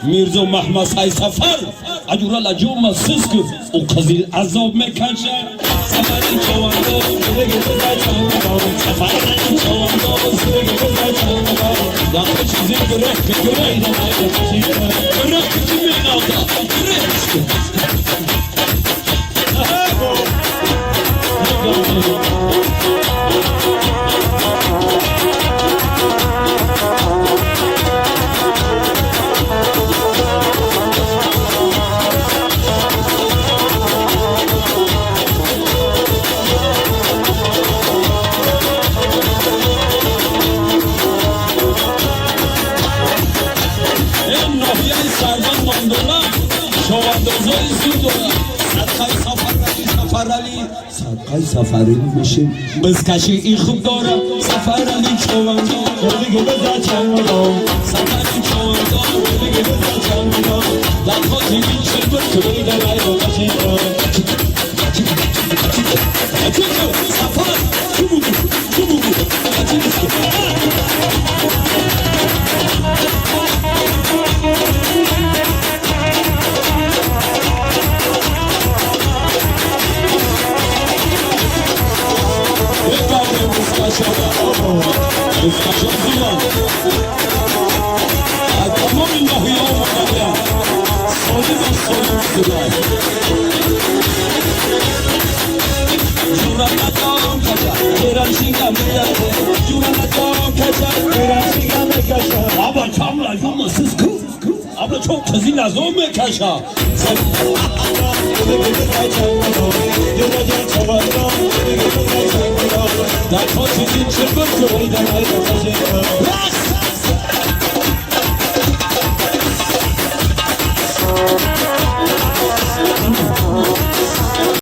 میرزا محمد سای سفر اجورا لجوم سسک و قزیل عذاب میکنشه سفری چواندو زدگی بزا چواندو سفری چواندو زدگی بزا چواندو داخل چیزی گره که گره اینا مایده کشی گره کچی مینادا گره صدقای سفری میشیم بزکشی این خوب داره سفرانی چواندو دیگه بزا چواندو سفرانی چواندو دیگه بزا چواندو لطفا دیگه چه بود که بیده لایو باشید سفر چو بودو abla çok kızın lazım mı kaşa sen